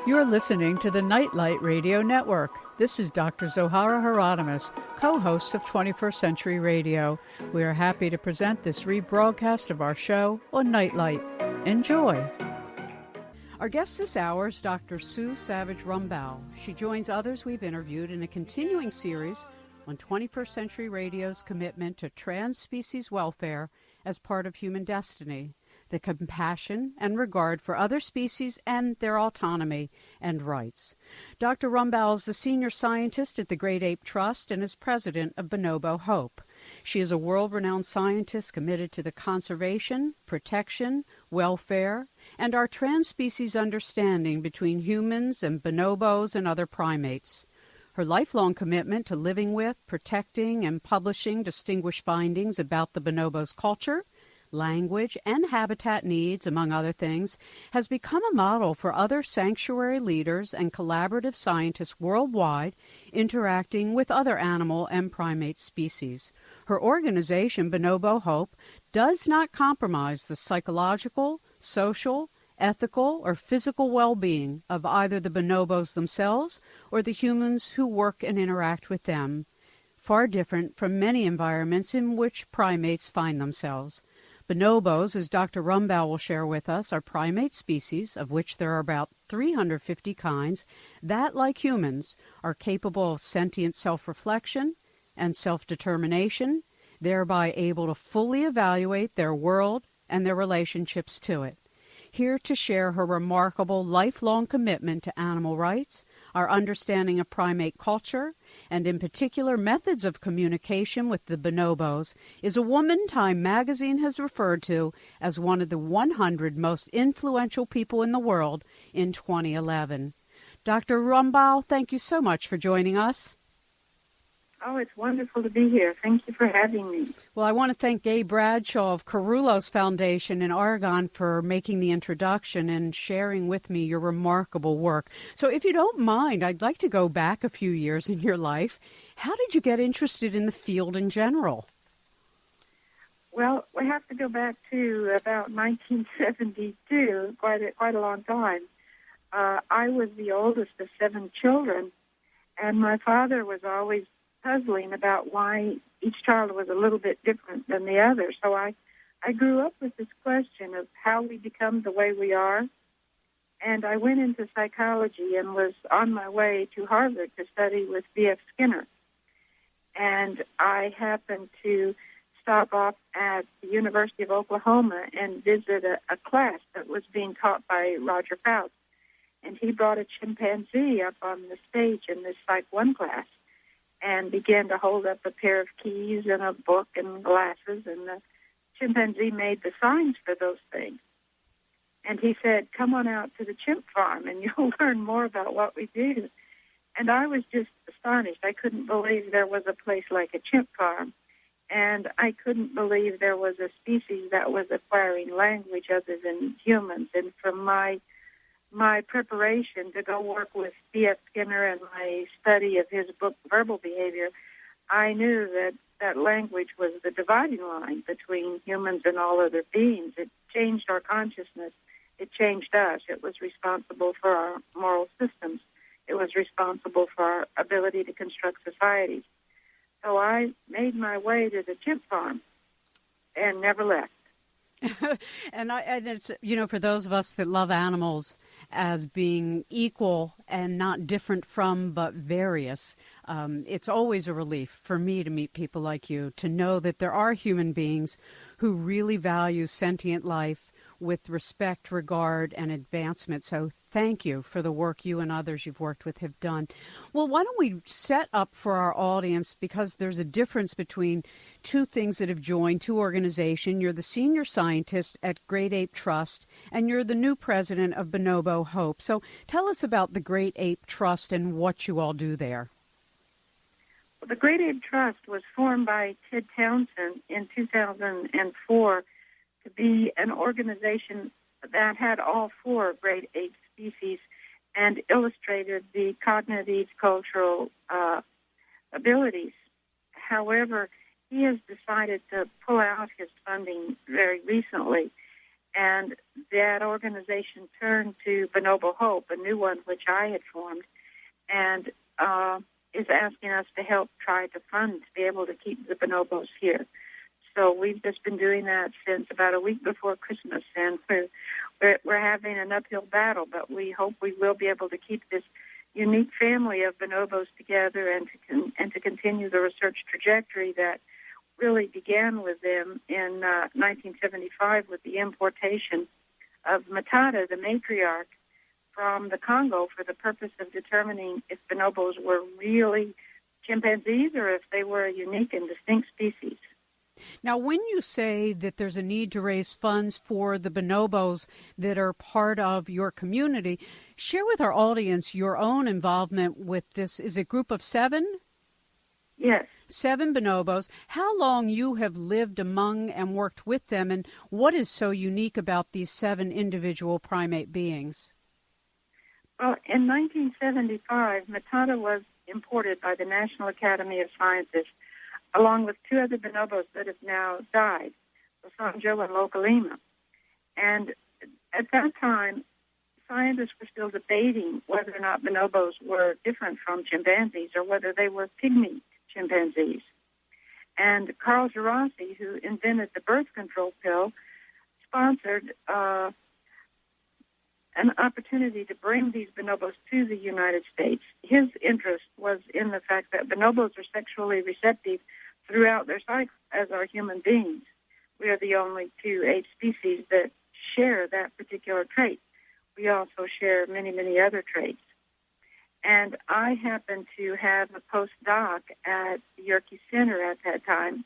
You're listening to the Nightlight Radio Network. This is Dr. Zohara Hieronimus, co-host of 21st Century Radio. We are happy to present this rebroadcast of our show on Nightlight. Enjoy. Our guest this hour is Dr. Sue Savage-Rumbaugh. She joins others we've interviewed in a continuing series on 21st Century Radio's commitment to trans-species welfare as part of human destiny, the compassion and regard for other species and their autonomy and rights. Dr. Rumbaugh is the senior scientist at the Great Ape Trust and is president of Bonobo Hope. She is a world-renowned scientist committed to the conservation, protection, welfare, and our trans-species understanding between humans and bonobos and other primates. Her lifelong commitment to living with, protecting, and publishing distinguished findings about the bonobos' culture, language, and habitat needs, among other things, has become a model for other sanctuary leaders and collaborative scientists worldwide interacting with other animal and primate species. Her organization, Bonobo Hope, does not compromise the psychological, social, ethical, or physical well-being of either the bonobos themselves or the humans who work and interact with them, far different from many environments in which primates find themselves. Bonobos, as Dr. Rumbaugh will share with us, are primate species, of which there are about 350 kinds, that, like humans, are capable of sentient self-reflection and self-determination, thereby able to fully evaluate their world and their relationships to it. Here to share her remarkable lifelong commitment to animal rights, our understanding of primate culture, and in particular methods of communication with the bonobos, is a woman Time magazine has referred to as one of the 100 most influential people in the world in 2011. Dr. Rumbaugh, thank you so much for joining us. Oh, it's wonderful to be here. Thank you for having me. Well, I want to thank Gabe Bradshaw of Carullo's Foundation in Oregon for making the introduction and sharing with me your remarkable work. So if you don't mind, I'd like to go back a few years in your life. How did you get interested in the field in general? Well, we have to go back to about 1972, quite a long time. I was the oldest of 7 children, and my father was always puzzling about why each child was a little bit different than the other. So I grew up with this question of how we become the way we are. And I went into psychology and was on my way to Harvard to study with B.F. Skinner. And I happened to stop off at the University of Oklahoma and visit a class that was being taught by Roger Faust. And he brought a chimpanzee up on the stage in this Psych 1 class and began to hold up a pair of keys and a book and glasses, and the chimpanzee made the signs for those things. And he said, come on out to the chimp farm and you'll learn more about what we do. And I was just astonished. I couldn't believe there was a place like a chimp farm, and I couldn't believe there was a species that was acquiring language other than humans. And from my preparation to go work with B.F. Skinner and my study of his book, Verbal Behavior, I knew that language was the dividing line between humans and all other beings. It changed our consciousness. It changed us. It was responsible for our moral systems. It was responsible for our ability to construct societies. So I made my way to the chimp farm and never left. And it's, for those of us that love animals as being equal and not different from but various, it's always a relief for me to meet people like you, to know that there are human beings who really value sentient life with respect, regard, and advancement. So thank you for the work you and others you've worked with have done. Well, why don't we set up for our audience, because there's a difference between two things that have joined, two organizations. You're the senior scientist at Great Ape Trust, and you're the new president of Bonobo Hope. So tell us about the Great Ape Trust and what you all do there. Well, the Great Ape Trust was formed by Ted Townsend in 2004 to be an organization that had all 4 great ape species and illustrated the cognitive, cultural abilities. However, he has decided to pull out his funding very recently, And that organization turned to Bonobo Hope, a new one which I had formed, and is asking us to help try to fund to be able to keep the bonobos here. So we've just been doing that since about a week before Christmas, and we're having an uphill battle, but we hope we will be able to keep this unique family of bonobos together and to continue the research trajectory that really began with them in 1975 with the importation of Matata, the matriarch, from the Congo for the purpose of determining if bonobos were really chimpanzees or if they were a unique and distinct species. Now, when you say that there's a need to raise funds for the bonobos that are part of your community, share with our audience your own involvement with this. Is it a group of 7? Yes. 7 bonobos. How long you have lived among and worked with them, and what is so unique about these 7 individual primate beings? Well, in 1975, Matata was imported by the National Academy of Sciences, along with 2 other bonobos that have now died, Sanjo and Lokalima. And at that time, scientists were still debating whether or not bonobos were different from chimpanzees or whether they were pygmy chimpanzees. And Carl Gerasi, who invented the birth control pill, sponsored an opportunity to bring these bonobos to the United States. His interest was in the fact that bonobos are sexually receptive throughout their cycle, as are human beings. We are the only 2 ape species that share that particular trait. We also share many, many other traits. And I happened to have a postdoc at the Yerke Center at that time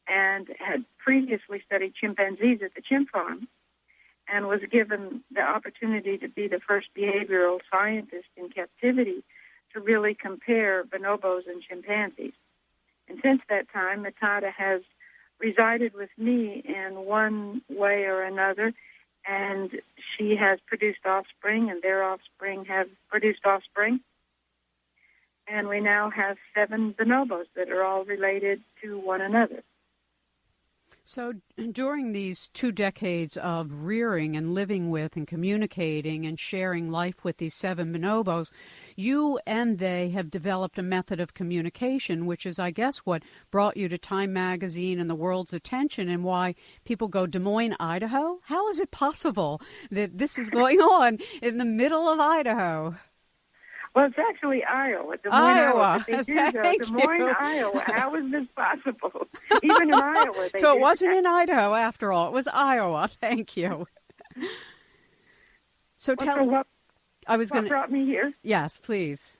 and had previously studied chimpanzees at the Chimp Farm and was given the opportunity to be the first behavioral scientist in captivity to really compare bonobos and chimpanzees. And since that time, Matata has resided with me in one way or another, and she has produced offspring, and their offspring have produced offspring. And we now have 7 bonobos that are all related to one another. So during these 2 decades of rearing and living with and communicating and sharing life with these 7 bonobos, you and they have developed a method of communication, which is, I guess, what brought you to Time Magazine and the world's attention and why people go, Des Moines, Idaho? How is it possible that this is going on in the middle of Idaho? Well, it's actually Iowa, Des Moines, Iowa. But they do go, Des Moines, Iowa. How is this possible? Even in Iowa. So it wasn't in Idaho after all. It was Iowa. Thank you. So what brought me here? Yes, please.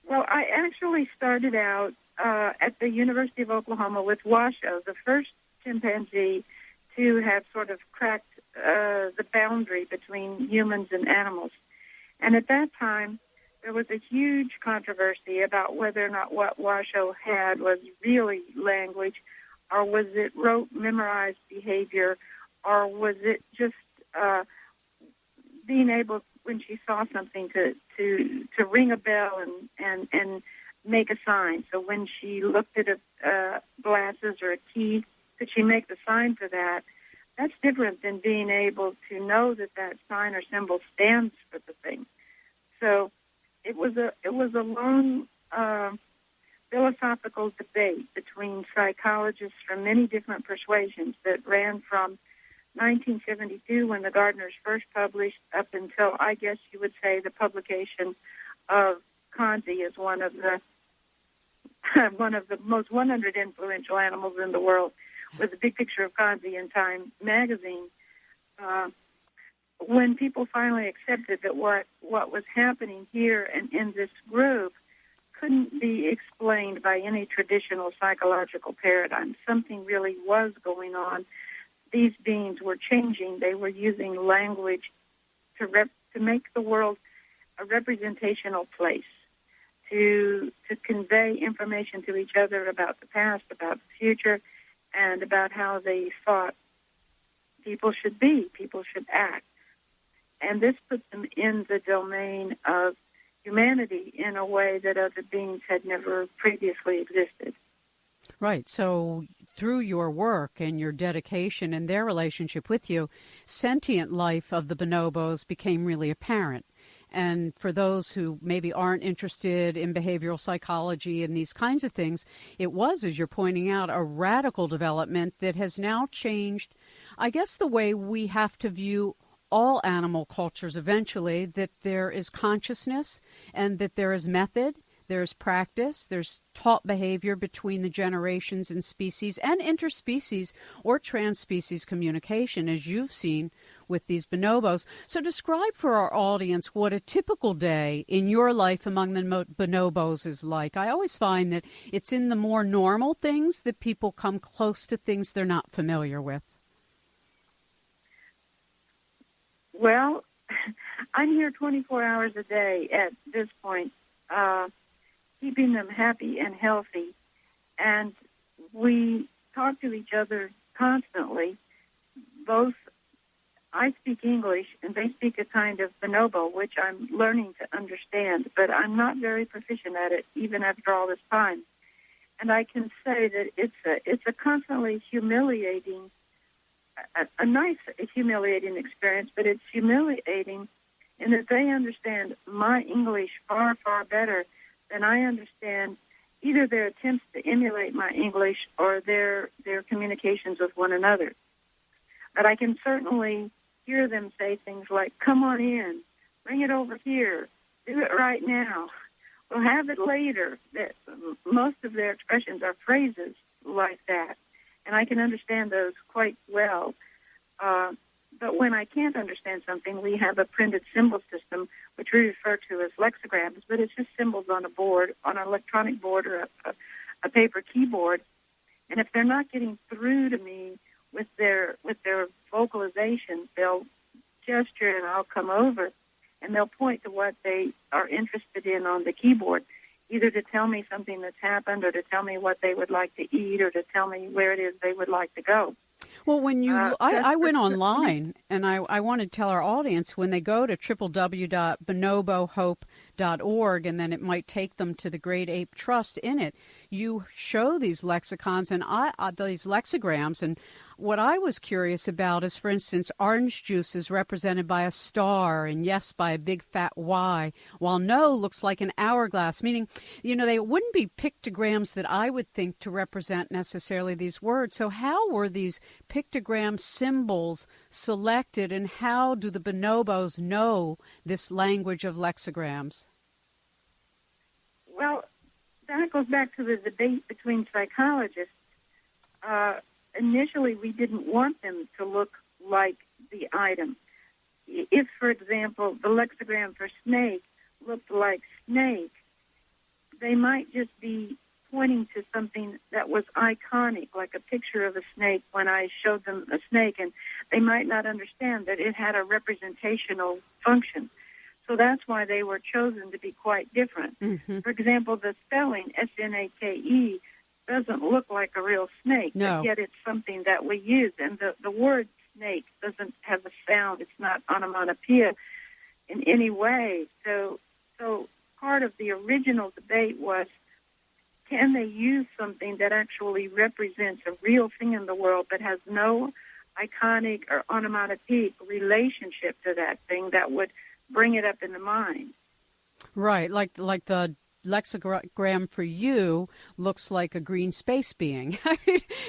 Well, I actually started out at the University of Oklahoma with Washoe, the first chimpanzee to have sort of cracked the boundary between humans and animals. And at that time, there was a huge controversy about whether or not what Washoe had was really language, or was it rote, memorized behavior, or was it just being able, when she saw something, to ring a bell and make a sign. So when she looked at glasses or a key, could she make the sign for that? That's different than being able to know that that sign or symbol stands for the thing. So it was a long philosophical debate between psychologists from many different persuasions that ran from 1972, when the Gardeners first published, up until, I guess you would say, the publication of Kanzi as one of the most 100 influential animals in the world, with a big picture of Kanzi in Time magazine. When people finally accepted that what was happening here and in this group couldn't be explained by any traditional psychological paradigm, something really was going on. These beings were changing. They were using language to make the world a representational place, to convey information to each other about the past, about the future, and about how they thought people should be, people should act. And this puts them in the domain of humanity in a way that other beings had never previously existed. Right. So through your work and your dedication and their relationship with you, sentient life of the bonobos became really apparent. And for those who maybe aren't interested in behavioral psychology and these kinds of things, it was, as you're pointing out, a radical development that has now changed, I guess, the way we have to view all animal cultures eventually, that there is consciousness and that there is method, there's practice, there's taught behavior between the generations and species and interspecies or transspecies communication, as you've seen with these bonobos. So describe for our audience what a typical day in your life among the bonobos is like. I always find that it's in the more normal things that people come close to things they're not familiar with. Well, I'm here 24 hours a day at this point, keeping them happy and healthy. And we talk to each other constantly. Both I speak English and they speak a kind of bonobo, which I'm learning to understand, but I'm not very proficient at it even after all this time. And I can say that it's a constantly humiliating, a nice humiliating experience, but it's humiliating in that they understand my English far, far better than I understand either their attempts to emulate my English or their communications with one another. But I can certainly hear them say things like, come on in, bring it over here, do it right now, we'll have it later. Most of their expressions are phrases like that, and I can understand those quite well. But when I can't understand something, we have a printed symbol system, which we refer to as lexigrams, but it's just symbols on a board, on an electronic board or a paper keyboard. And if they're not getting through to me with their vocalization, they'll gesture and I'll come over, and they'll point to what they are interested in on the keyboard, either to tell me something that's happened or to tell me what they would like to eat or to tell me where it is they would like to go. Well, when you, I went online, and I want to tell our audience, when they go to www.bonobohope.org, and then it might take them to the Great Ape Trust in it, you show these lexicons and these lexigrams, and what I was curious about is, for instance, orange juice is represented by a star and yes by a big fat Y, while no looks like an hourglass, meaning, they wouldn't be pictograms that I would think to represent necessarily these words. So how were these pictogram symbols selected, and how do the bonobos know this language of lexigrams? Well, that goes back to the debate between psychologists. Initially, we didn't want them to look like the item. If, for example, the lexigram for snake looked like snake, they might just be pointing to something that was iconic, like a picture of a snake when I showed them a snake, and they might not understand that it had a representational function. So that's why they were chosen to be quite different. Mm-hmm. For example, the spelling, S-N-A-K-E, doesn't look like a real snake, no. But yet it's something that we use. And the word snake doesn't have a sound. It's not onomatopoeia in any way. So part of the original debate was, can they use something that actually represents a real thing in the world but has no iconic or onomatopoeic relationship to that thing that would bring it up in the mind? Right, like the lexigram for you looks like a green space being.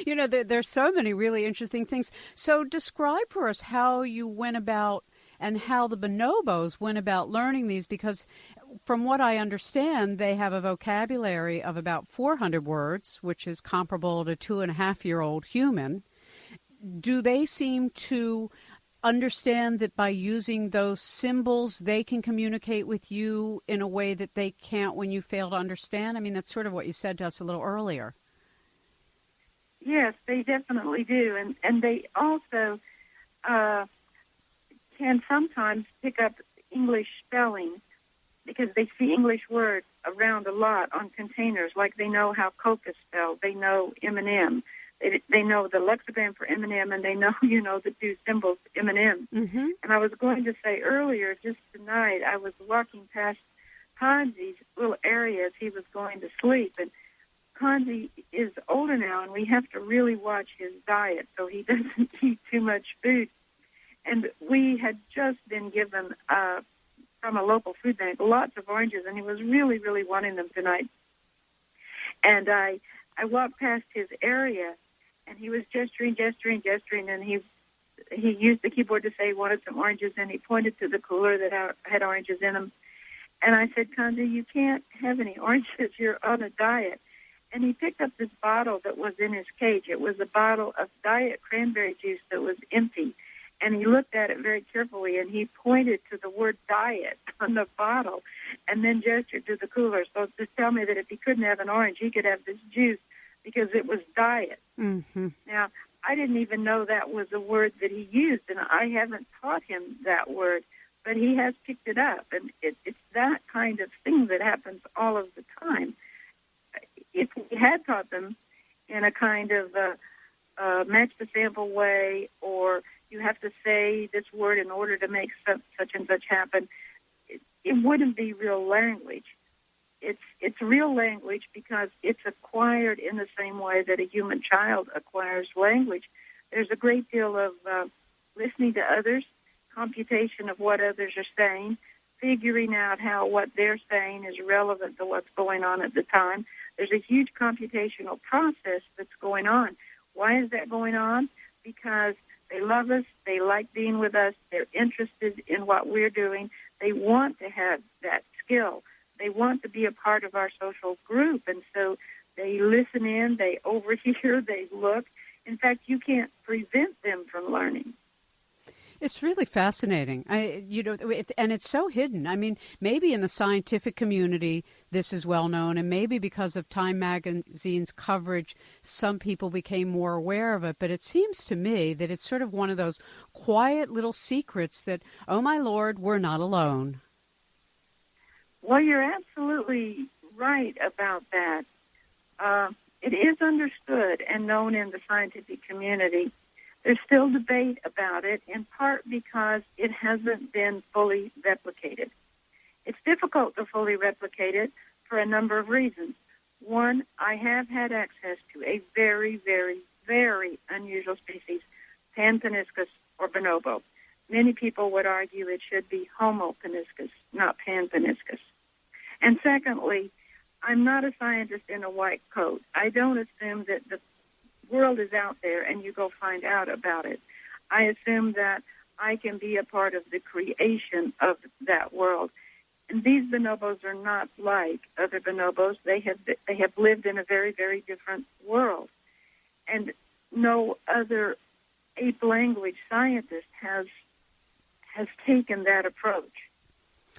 There's so many really interesting things. So describe for us how you went about and how the bonobos went about learning these, because from what I understand, they have a vocabulary of about 400 words, which is comparable to a 2.5-year-old human. Do they seem to understand that by using those symbols, they can communicate with you in a way that they can't when you fail to understand? I mean, that's sort of what you said to us a little earlier. Yes, they definitely do. And they also can sometimes pick up English spelling because they see English words around a lot on containers, like they know how Coke is spelled. They know M&M. They know the lexigram for M&M, and they know, the two symbols, M&M. Mm-hmm. And I was going to say earlier, just tonight, I was walking past Kanzi's little area as he was going to sleep, and Kanzi is older now, and we have to really watch his diet so he doesn't eat too much food. And we had just been given from a local food bank lots of oranges, and he was really, really wanting them tonight. And I walked past his area, and he was gesturing, and he used the keyboard to say he wanted some oranges, and he pointed to the cooler that had oranges in them. And I said, Kanzi, you can't have any oranges. You're on a diet. And he picked up this bottle that was in his cage. It was a bottle of diet cranberry juice that was empty. And he looked at it very carefully, and he pointed to the word diet on the bottle and then gestured to the cooler. So to tell me that if he couldn't have an orange, he could have this juice because it was diet. Mm-hmm. Now, I didn't even know that was a word that he used, and I haven't taught him that word, but he has picked it up. And it's that kind of thing that happens all of the time. If we had taught them in a kind of match the sample way, or you have to say this word in order to make such and such happen, it wouldn't be real language. It's real language because it's acquired in the same way that a human child acquires language. There's a great deal of listening to others, computation of what others are saying, figuring out how what they're saying is relevant to what's going on at the time. There's a huge computational process that's going on. Why is that going on? Because they love us, they like being with us, they're interested in what we're doing, they want to have that skill. They want to be a part of our social group, and so they listen in, they overhear, they look. In fact, you can't prevent them from learning. It's really fascinating. And it's so hidden. I mean, maybe in the scientific community this is well known, and maybe because of Time magazine's coverage, some people became more aware of it. But it seems to me that it's sort of one of those quiet little secrets that, oh my Lord, we're not alone. Well, you're absolutely right about that. It is understood and known in the scientific community. There's still debate about it, in part because it hasn't been fully replicated. It's difficult to fully replicate it for a number of reasons. One, I have had access to a very, very, very unusual species, Panpaniscus or Bonobo. Many people would argue it should be Homo paniscus, not Panpaniscus. And secondly, I'm not a scientist in a white coat. I don't assume that the world is out there and you go find out about it. I assume that I can be a part of the creation of that world. And these bonobos are not like other bonobos. They have lived in a very, very different world. And no other ape language scientist has taken that approach.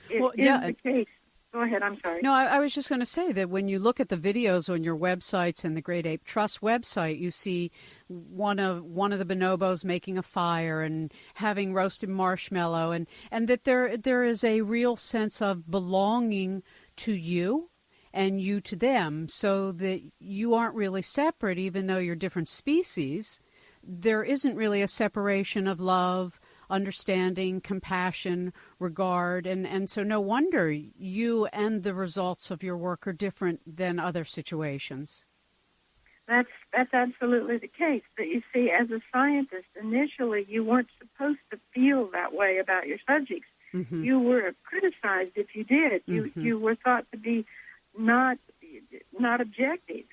It is the case. Go ahead, I'm sorry. No, I was just going to say that when you look at the videos on your websites and the Great Ape Trust website, you see one of the bonobos making a fire and having roasted marshmallow, and that there is a real sense of belonging to you and you to them, so that you aren't really separate, even though you're different species. There isn't really a separation of love, understanding, compassion, regard, and so no wonder you and the results of your work are different than other situations. That's absolutely the case. But you see, as a scientist, initially you weren't supposed to feel that way about your subjects. Mm-hmm. You were criticized if you did. Mm-hmm. You were thought to be not objective.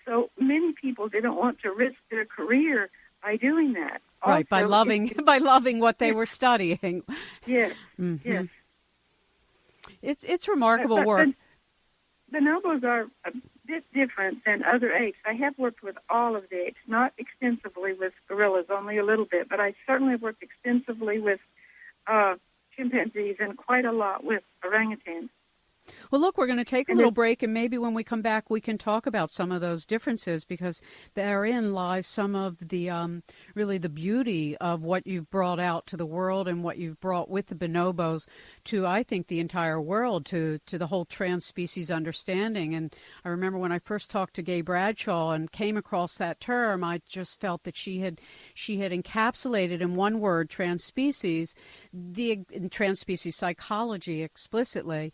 So many people didn't want to risk their career by doing that. Right, also, by loving what they were studying. Yes, mm-hmm. Yes. It's remarkable work. Bonobos are a bit different than other apes. I have worked with all of the apes, not extensively with gorillas, only a little bit, but I certainly have worked extensively with chimpanzees and quite a lot with orangutans. Well, look, we're going to take a little break, and maybe when we come back, we can talk about some of those differences, because therein lies some of the really the beauty of what you've brought out to the world and what you've brought with the bonobos to, I think, the entire world, to the whole trans-species understanding. And I remember when I first talked to Gay Bradshaw and came across that term, I just felt that she had encapsulated in one word, trans-species, in trans-species psychology explicitly,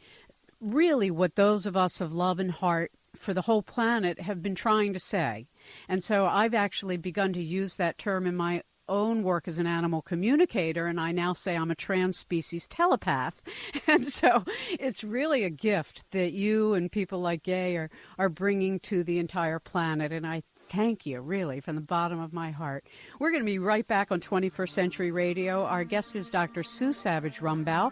really what those of us of love and heart for the whole planet have been trying to say. And so I've actually begun to use that term in my own work as an animal communicator, and I now say I'm a trans-species telepath. And so it's really a gift that you and people like Gay are bringing to the entire planet, and I thank you, really, from the bottom of my heart. We're going to be right back on 21st Century Radio. Our guest is Dr. Sue Savage-Rumbaugh.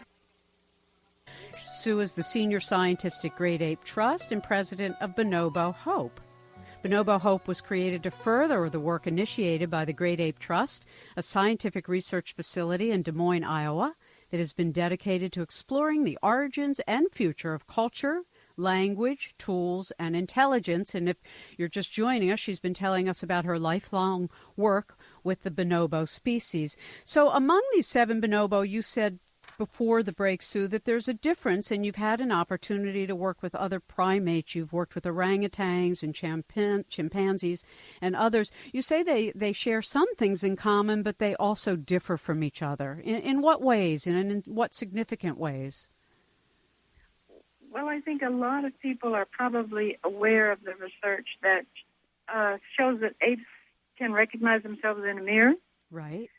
Sue is the Senior Scientist at Great Ape Trust and President of Bonobo Hope. Bonobo Hope was created to further the work initiated by the Great Ape Trust, a scientific research facility in Des Moines, Iowa, that has been dedicated to exploring the origins and future of culture, language, tools, and intelligence. And if you're just joining us, she's been telling us about her lifelong work with the bonobo species. So among these 7 bonobo, you said before the break, Sue, that there's a difference, and you've had an opportunity to work with other primates. You've worked with orangutans and chimpanzees and others. You say they share some things in common, but they also differ from each other. In what ways, and in what significant ways? Well, I think a lot of people are probably aware of the research that shows that apes can recognize themselves in a mirror. Right.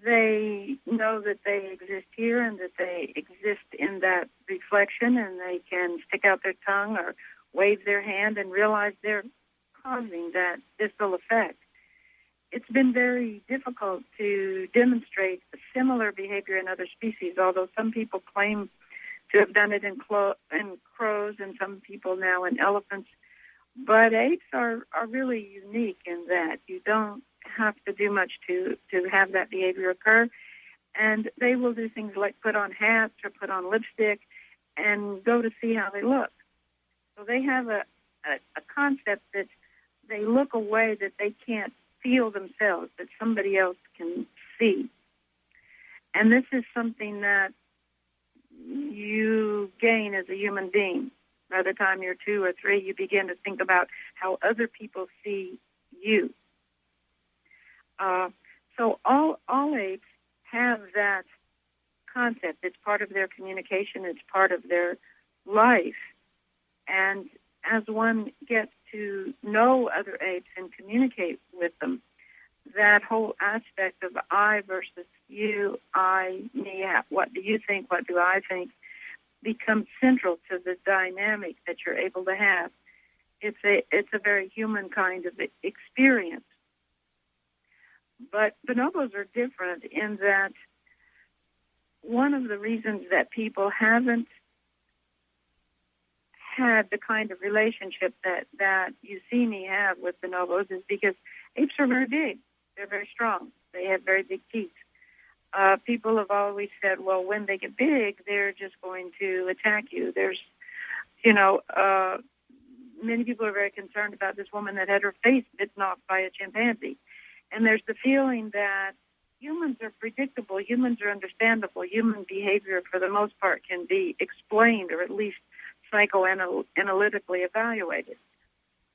They know that they exist here and that they exist in that reflection, and they can stick out their tongue or wave their hand and realize they're causing that visceral effect. It's been very difficult to demonstrate a similar behavior in other species, although some people claim to have done it in crows and some people now in elephants. But apes are really unique in that you don't have to do much to have that behavior occur, and they will do things like put on hats or put on lipstick and go to see how they look. So they have a concept that they look a way that they can't feel themselves, that somebody else can see. And this is something that you gain as a human being. By the time you're 2 or 3, you begin to think about how other people see you. So all apes have that concept. It's part of their communication. It's part of their life. And as one gets to know other apes and communicate with them, that whole aspect of I versus you, I, me, what do you think, what do I think, becomes central to the dynamic that you're able to have. It's a very human kind of experience. But bonobos are different in that one of the reasons that people haven't had the kind of relationship that you see me have with bonobos is because apes are very big. They're very strong. They have very big teeth. People have always said, well, when they get big, they're just going to attack you. There's, many people are very concerned about this woman that had her face bitten off by a chimpanzee. And there's the feeling that humans are predictable, humans are understandable, human behavior for the most part can be explained or at least psychoanalytically evaluated.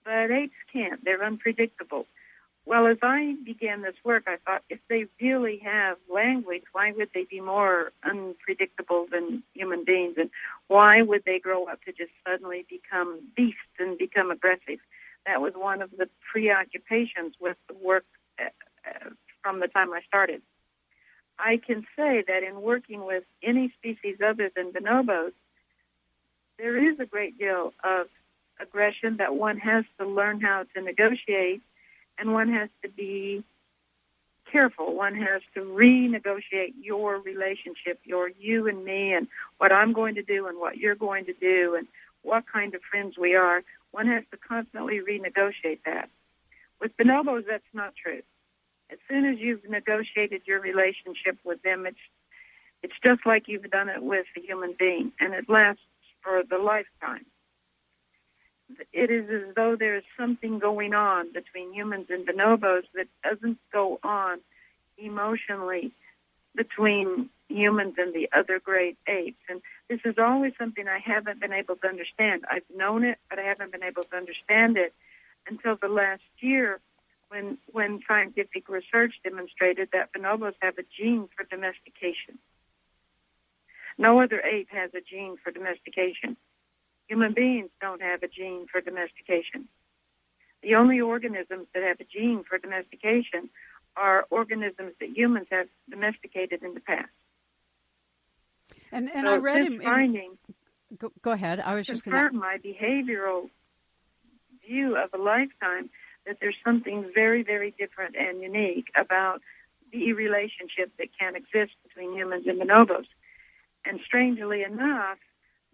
But apes can't. They're unpredictable. Well, as I began this work, I thought if they really have language, why would they be more unpredictable than human beings? And why would they grow up to just suddenly become beasts and become aggressive? That was one of the preoccupations with the work from the time I started. I can say that in working with any species other than bonobos, there is a great deal of aggression that one has to learn how to negotiate, and one has to be careful. One has to renegotiate your relationship, your you and me, and what I'm going to do and what you're going to do and what kind of friends we are. One has to constantly renegotiate that. With bonobos, that's not true. As soon as you've negotiated your relationship with them, it's just like you've done it with a human being, and it lasts for the lifetime. It is as though there's something going on between humans and bonobos that doesn't go on emotionally between humans and the other great apes. And this is always something I haven't been able to understand. I've known it, but I haven't been able to understand it until the last year when scientific research demonstrated that bonobos have a gene for domestication. No other ape has a gene for domestication. Human beings don't have a gene for domestication. The only organisms that have a gene for domestication are organisms that humans have domesticated in the past. And so I read this finding go ahead. I was just going confirmed my behavioral view of a lifetime that there's something very, very different and unique about the relationship that can exist between humans and bonobos. And strangely enough,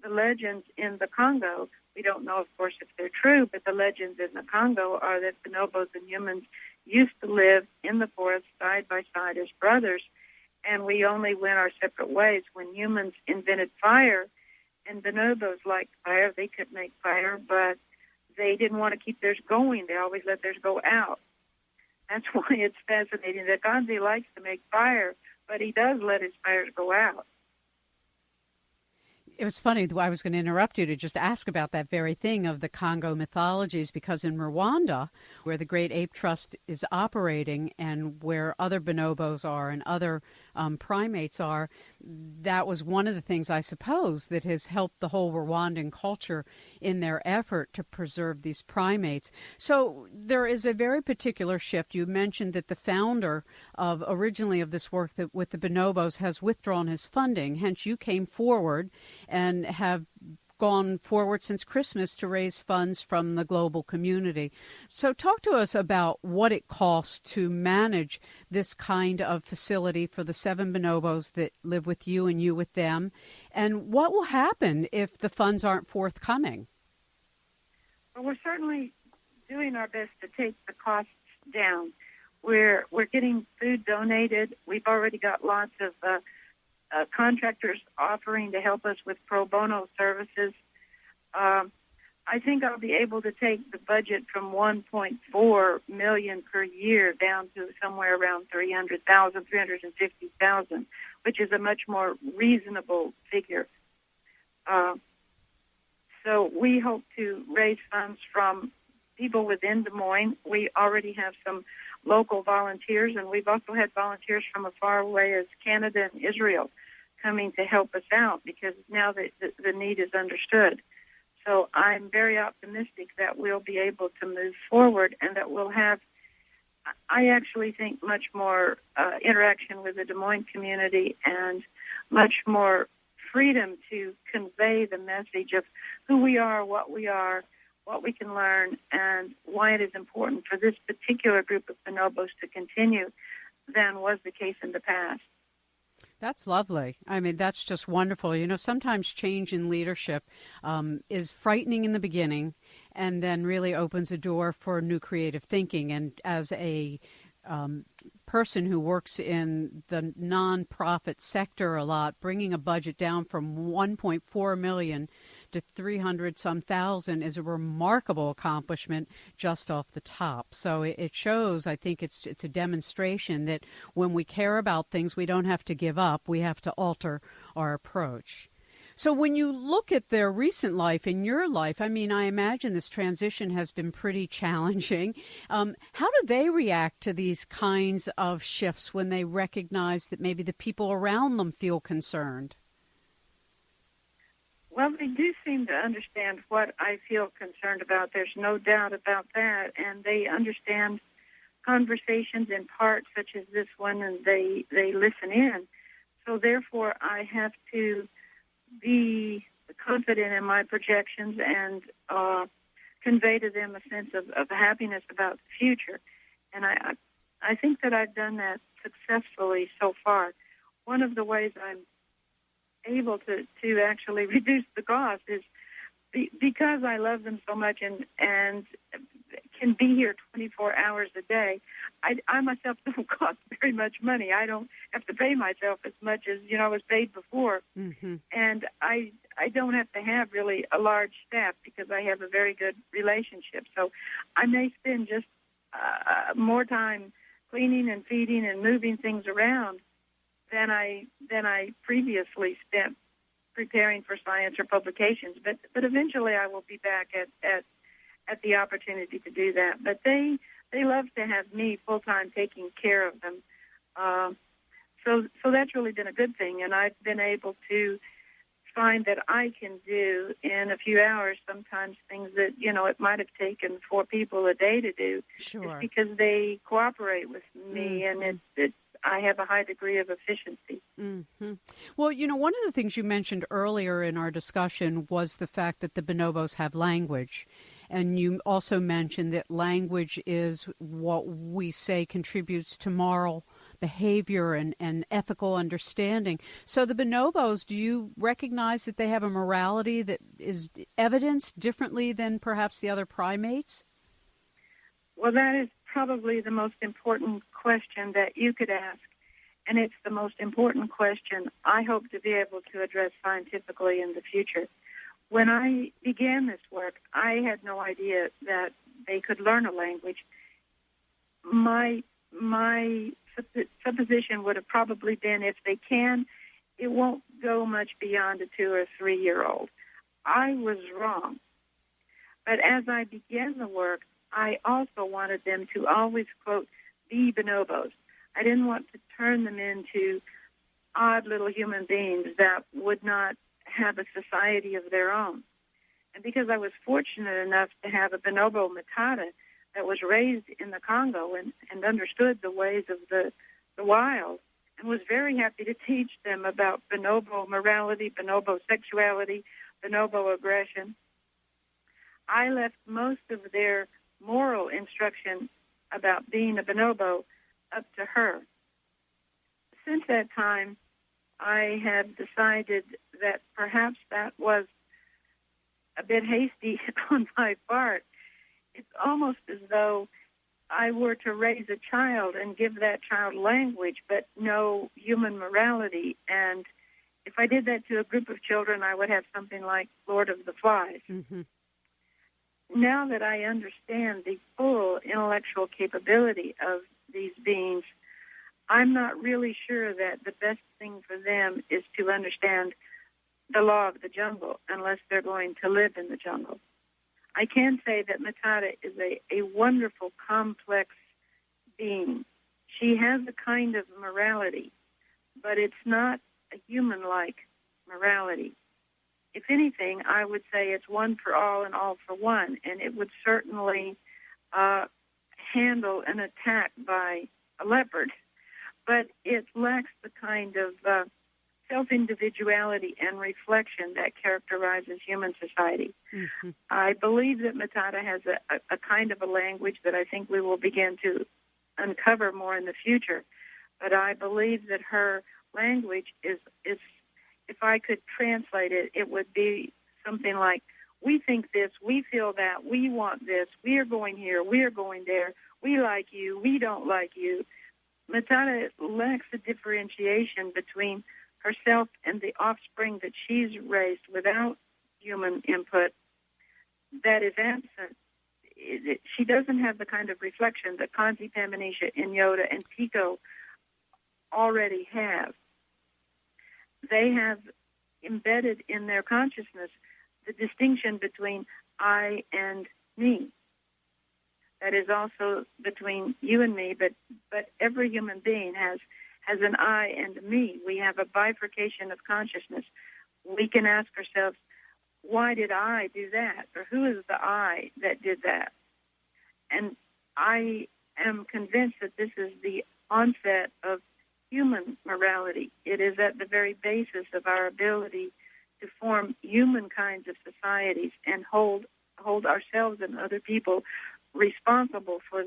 the legends in the Congo, we don't know, of course, if they're true, but the legends in the Congo are that bonobos and humans used to live in the forest side by side as brothers, and we only went our separate ways when humans invented fire, and bonobos liked fire. They could make fire, but they didn't want to keep theirs going. They always let theirs go out. That's why it's fascinating that Kanzi likes to make fire, but he does let his fires go out. It was funny, I was going to interrupt you to just ask about that very thing of the Congo mythologies, because in Rwanda, where the Great Ape Trust is operating and where other bonobos are and other primates are, that was one of the things, I suppose, that has helped the whole Rwandan culture in their effort to preserve these primates. So there is a very particular shift. You mentioned that the founder of originally of this work that with the bonobos has withdrawn his funding, hence you came forward and have gone forward since Christmas to raise funds from the global community. So talk to us about what it costs to manage this kind of facility for the 7 bonobos that live with you and you with them, and what will happen if the funds aren't forthcoming? Well, we're certainly doing our best to take the costs down. We're getting food donated. We've already got lots of contractors offering to help us with pro bono services. I think I'll be able to take the budget from $1.4 million per year down to somewhere around $300,000, $350,000, which is a much more reasonable figure. So we hope to raise funds from people within Des Moines. We already have some local volunteers, and we've also had volunteers from as far away as Canada and Israel coming to help us out, because now the need is understood. So I'm very optimistic that we'll be able to move forward and that we'll have, I actually think, much more interaction with the Des Moines community and much more freedom to convey the message of who we are, what we can learn, and why it is important for this particular group of bonobos to continue than was the case in the past. That's lovely. I mean, that's just wonderful. You know, sometimes change in leadership is frightening in the beginning and then really opens a door for new creative thinking. And as a person who works in the nonprofit sector a lot, bringing a budget down from $1.4 million to 300-some thousand is a remarkable accomplishment just off the top. So it shows, I think it's a demonstration that when we care about things, we don't have to give up. We have to alter our approach. So when you look at their recent life and your life, I mean, I imagine this transition has been pretty challenging. How do they react to these kinds of shifts when they recognize that maybe the people around them feel concerned? Well, they do seem to understand what I feel concerned about. There's no doubt about that. And they understand conversations in part, such as this one, and they listen in. So therefore, I have to be confident in my projections and convey to them a sense of happiness about the future. And I think that I've done that successfully so far. One of the ways I'm able to actually reduce the cost is because I love them so much and can be here 24 hours a day. I myself don't cost very much money. I don't have to pay myself as much as I was paid before, and I don't have to have really a large staff because I have a very good relationship. So I may spend just more time cleaning and feeding and moving things around than I previously spent preparing for science or publications. But eventually I will be back at the opportunity to do that. But they love to have me full-time taking care of them. So that's really been a good thing, and I've been able to find that I can do in a few hours sometimes things that, it might have taken 4 people a day to do. Sure. It's because they cooperate with me, and I have a high degree of efficiency. Mm-hmm. Well, one of the things you mentioned earlier in our discussion was the fact that the bonobos have language. And you also mentioned that language is what we say contributes to moral behavior and ethical understanding. So the bonobos, do you recognize that they have a morality that is evidenced differently than perhaps the other primates? Well, that is probably the most important question that you could ask, and it's the most important question I hope to be able to address scientifically in the future. When I began this work, I had no idea that they could learn a language. My supposition would have probably been, if they can, it won't go much beyond a 2 or 3 year old. I was wrong. But as I began the work, I also wanted them to always, quote, be bonobos. I didn't want to turn them into odd little human beings that would not have a society of their own. And because I was fortunate enough to have a bonobo matata that was raised in the Congo and understood the ways of the wild, and was very happy to teach them about bonobo morality, bonobo sexuality, bonobo aggression, I left most of their moral instruction about being a bonobo up to her. Since that time, I have decided that perhaps that was a bit hasty on my part. It's almost as though I were to raise a child and give that child language, but no human morality. And if I did that to a group of children, I would have something like Lord of the Flies. Mm-hmm. Now that I understand the full intellectual capability of these beings, I'm not really sure that the best thing for them is to understand the law of the jungle unless they're going to live in the jungle. I can say that Matata is a wonderful, complex being. She has a kind of morality, but it's not a human-like morality. If anything, I would say it's one for all and all for one, and it would certainly handle an attack by a leopard. But it lacks the kind of self-individuality and reflection that characterizes human society. Mm-hmm. I believe that Matata has a kind of a language that I think we will begin to uncover more in the future. But I believe that her language is if I could translate it, it would be something like, we think this, we feel that, we want this, we are going here, we are going there, we like you, we don't like you. Matata lacks a differentiation between herself and the offspring that she's raised without human input that is absent. She doesn't have the kind of reflection that Kanzi, Panbanisha, Inyota, and Tico already have. They have embedded in their consciousness the distinction between I and me. That is also between you and me, but every human being has an I and a me. We have a bifurcation of consciousness. We can ask ourselves, why did I do that? Or who is the I that did that? And I am convinced that this is the onset of human morality. It is at the very basis of our ability to form human kinds of societies and hold ourselves and other people responsible for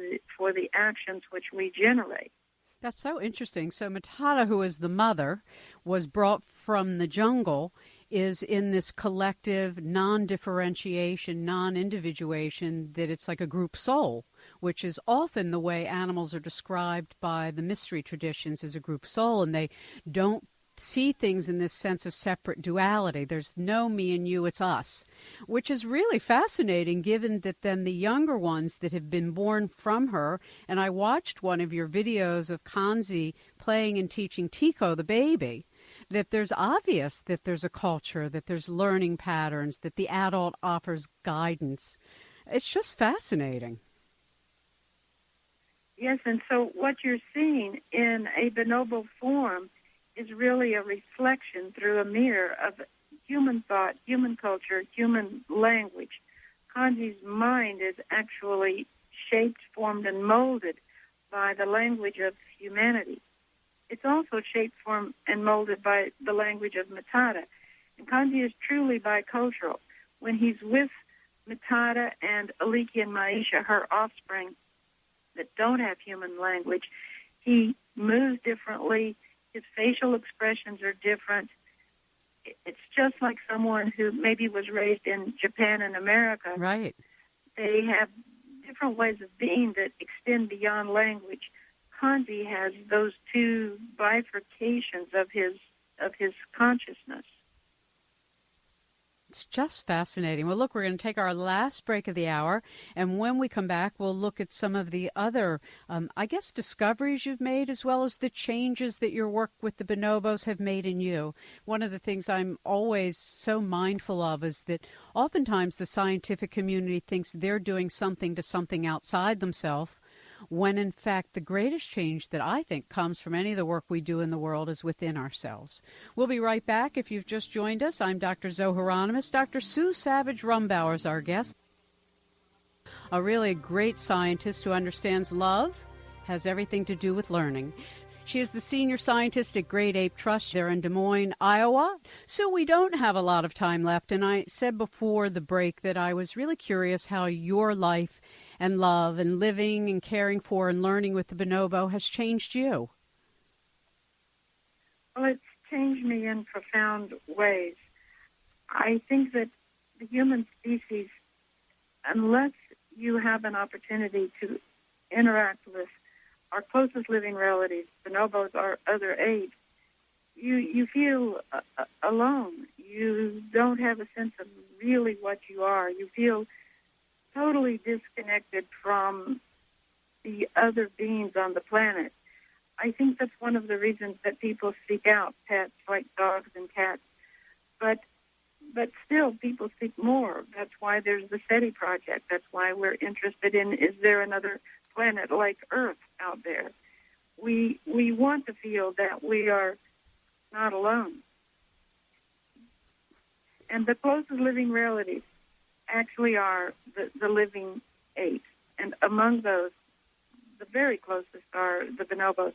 the actions which we generate. That's so interesting. So Matata, who is the mother, was brought from the jungle, is in this collective non-differentiation, non-individuation, that it's like a group soul, which is often the way animals are described by the mystery traditions as a group soul, and they don't see things in this sense of separate duality. There's no me and you, it's us, which is really fascinating given that then the younger ones that have been born from her, and I watched one of your videos of Kanzi playing and teaching Tico, the baby, that there's obvious that there's a culture, that there's learning patterns, that the adult offers guidance. It's just fascinating. Yes, and so what you're seeing in a bonobo form is really a reflection through a mirror of human thought, human culture, human language. Kanzi's mind is actually shaped, formed, and molded by the language of humanity. It's also shaped, formed, and molded by the language of Matata. And Kanzi is truly bicultural. When he's with Matata and Aliki and Maisha, her offspring, that don't have human language, he moves differently. His facial expressions are different. It's just like someone who maybe was raised in Japan and America. Right. They have different ways of being that extend beyond language. Kanzi has those two bifurcations of his consciousness. It's just fascinating. Well, look, we're going to take our last break of the hour, and when we come back, we'll look at some of the other, discoveries you've made, as well as the changes that your work with the bonobos have made in you. One of the things I'm always so mindful of is that oftentimes the scientific community thinks they're doing something to something outside themselves, when in fact the greatest change that I think comes from any of the work we do in the world is within ourselves. We'll be right back. If you've just joined us, I'm Dr. Zohara Hieronimus. Dr. Sue Savage-Rumbaugh is our guest. A really great scientist who understands love, has everything to do with learning. She is the senior scientist at Great Ape Trust there in Des Moines, Iowa. So we don't have a lot of time left, and I said before the break that I was really curious how your life and love and living and caring for and learning with the bonobo has changed you. Well, it's changed me in profound ways. I think that the human species, unless you have an opportunity to interact with our closest living relatives, bonobos or other apes, you feel alone. You don't have a sense of really what you are. You feel totally disconnected from the other beings on the planet. I think that's one of the reasons that people seek out pets like dogs and cats. But still, people seek more. That's why there's the SETI project. That's why we're interested in, is there another planet like Earth out there? We want to feel that we are not alone. And the closest living relatives actually are the living apes. And among those, the very closest are the bonobos.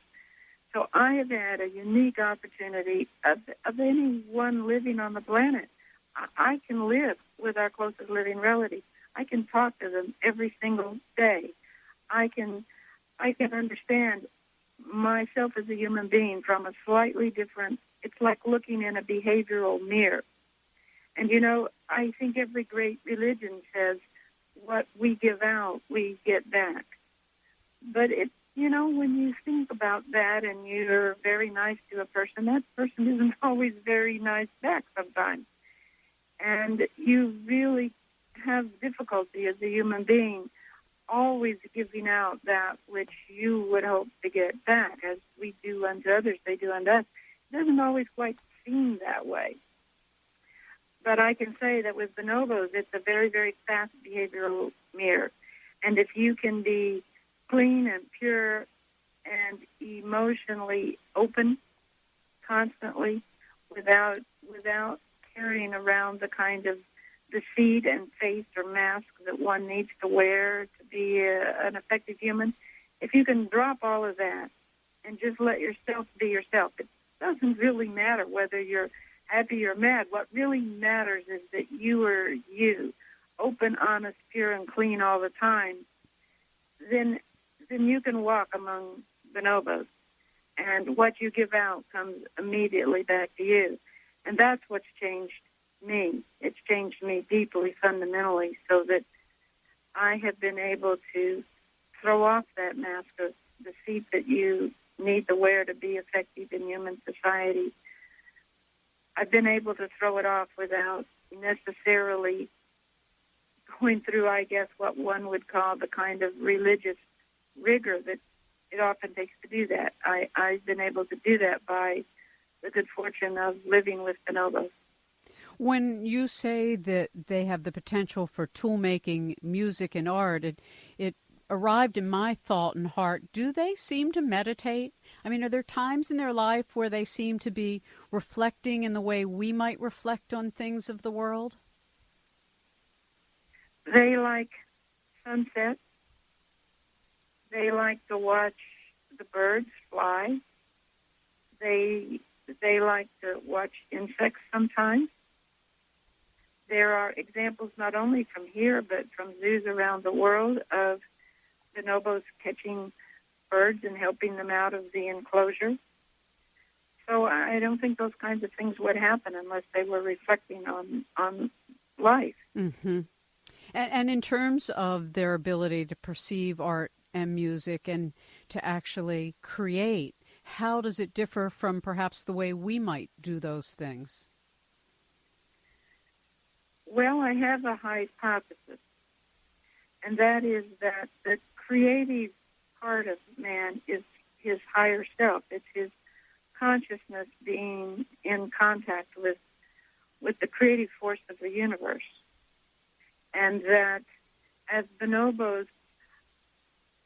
So I have had a unique opportunity of anyone living on the planet. I can live with our closest living relatives. I can talk to them every single day. I can understand myself as a human being from a slightly different, it's like looking in a behavioral mirror. And, I think every great religion says what we give out, we get back. But when you think about that and you're very nice to a person, that person isn't always very nice back sometimes. And you really have difficulty as a human being always giving out that which you would hope to get back. As we do unto others, they do unto us. It doesn't always quite seem that way. But I can say that with bonobos, it's a very, very fast behavioral mirror. And if you can be clean and pure and emotionally open constantly without carrying around the kind of deceit and face or mask that one needs to wear to be an effective human, if you can drop all of that and just let yourself be yourself, it doesn't really matter whether you're happy or mad. What really matters is that you are you, open, honest, pure, and clean all the time. Then you can walk among bonobos, and what you give out comes immediately back to you. And that's what's changed me. It's changed me deeply, fundamentally, so that I have been able to throw off that mask of deceit that you need to wear to be effective in human society. I've been able to throw it off without necessarily going through, I guess, what one would call the kind of religious rigor that it often takes to do that. I've been able to do that by the good fortune of living with bonobos. When you say that they have the potential for tool-making, music, and art, it arrived in my thought and heart, do they seem to meditate? I mean, are there times in their life where they seem to be reflecting in the way we might reflect on things of the world? They like sunsets. They like to watch the birds fly. They like to watch insects sometimes. There are examples not only from here but from zoos around the world of bonobos catching birds and helping them out of the enclosure. So I don't think those kinds of things would happen unless they were reflecting on life. Mm-hmm. And in terms of their ability to perceive art and music and to actually create, how does it differ from perhaps the way we might do those things? Well, I have a hypothesis, and that is that the creative part of man is his higher self. It's his consciousness being in contact with the creative force of the universe. And that as bonobos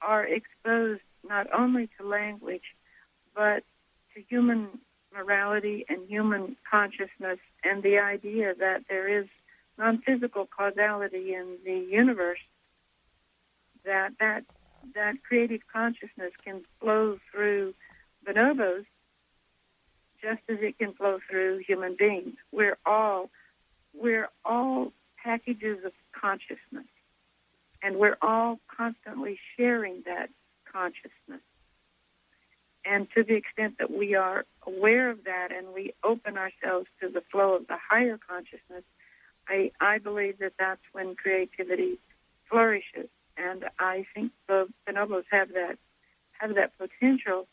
are exposed not only to language, but to human morality and human consciousness and the idea that there is non-physical causality in the universe, that creative consciousness can flow through bonobos just as it can flow through human beings. We're all packages of consciousness, and we're all constantly sharing that consciousness. And to the extent that we are aware of that and we open ourselves to the flow of the higher consciousness, I believe that that's when creativity flourishes. And I think the bonobos have that potential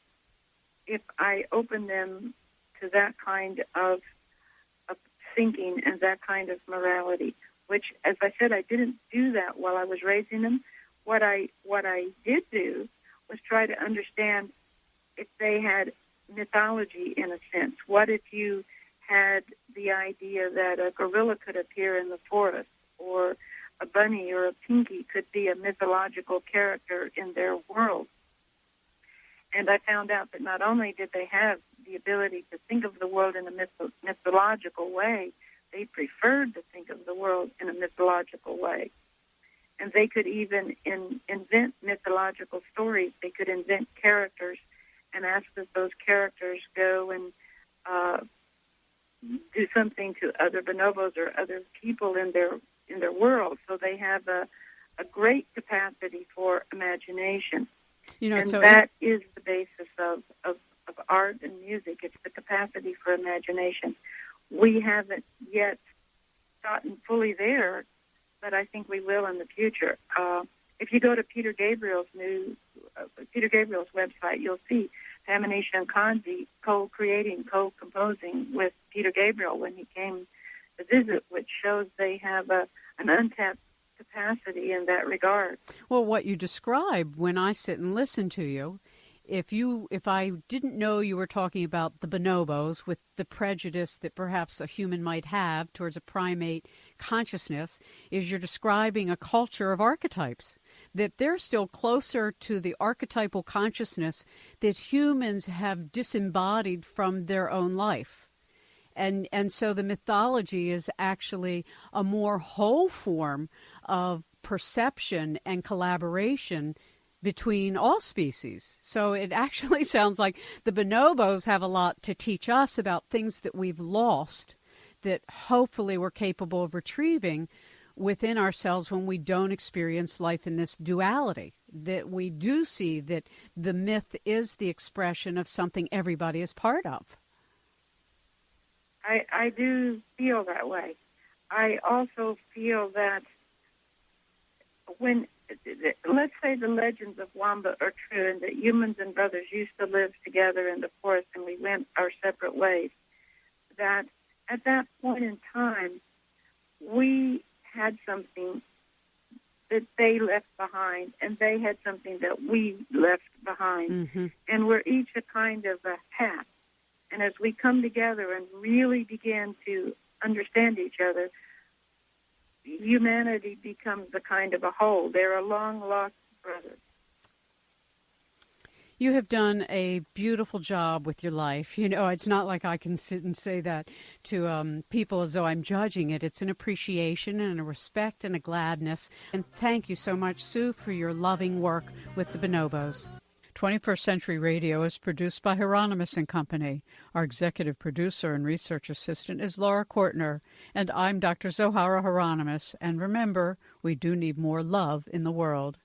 if I open them to that kind of thinking and that kind of morality, which, as I said, I didn't do that while I was raising them. What I did do was try to understand if they had mythology in a sense. What if you had the idea that a gorilla could appear in the forest, or a bunny or a pinky could be a mythological character in their world? And I found out that not only did they have the ability to think of the world in a mythological way, they preferred to think of the world in a mythological way. And they could even invent mythological stories. They could invent characters and ask that those characters go and do something to other bonobos or other people in their world. So they have a great capacity for imagination. And that is the basis of art and music. It's the capacity for imagination. We haven't yet gotten fully there, but I think we will in the future. If you go to Peter Gabriel's website, you'll see Panbanisha and Kanzi co-creating, co-composing with Peter Gabriel when he came to visit, which shows they have an untapped capacity in that regard. Well, what you describe when I sit and listen to you, if I didn't know you were talking about the bonobos with the prejudice that perhaps a human might have towards a primate consciousness, is you're describing a culture of archetypes, that they're still closer to the archetypal consciousness that humans have disembodied from their own life. And so the mythology is actually a more whole form of perception and collaboration between all species. So it actually sounds like the bonobos have a lot to teach us about things that we've lost that hopefully we're capable of retrieving within ourselves when we don't experience life in this duality, that we do see that the myth is the expression of something everybody is part of. I do feel that way. I also feel that when, let's say the legends of Wamba are true and that humans and brothers used to live together in the forest and we went our separate ways, that at that point in time, we had something that they left behind, and they had something that we left behind. Mm-hmm. And we're each a kind of a half. And as we come together and really begin to understand each other, humanity becomes a kind of a whole. They're a long-lost brothers. You have done a beautiful job with your life. You know, it's not like I can sit and say that to people as though I'm judging it. It's an appreciation and a respect and a gladness. And thank you so much, Sue, for your loving work with the Bonobos. 21st Century Radio is produced by Hieronimus and Company. Our executive producer and research assistant is Laura Kortner, and I'm Dr. Zohara Hieronimus. And remember, we do need more love in the world.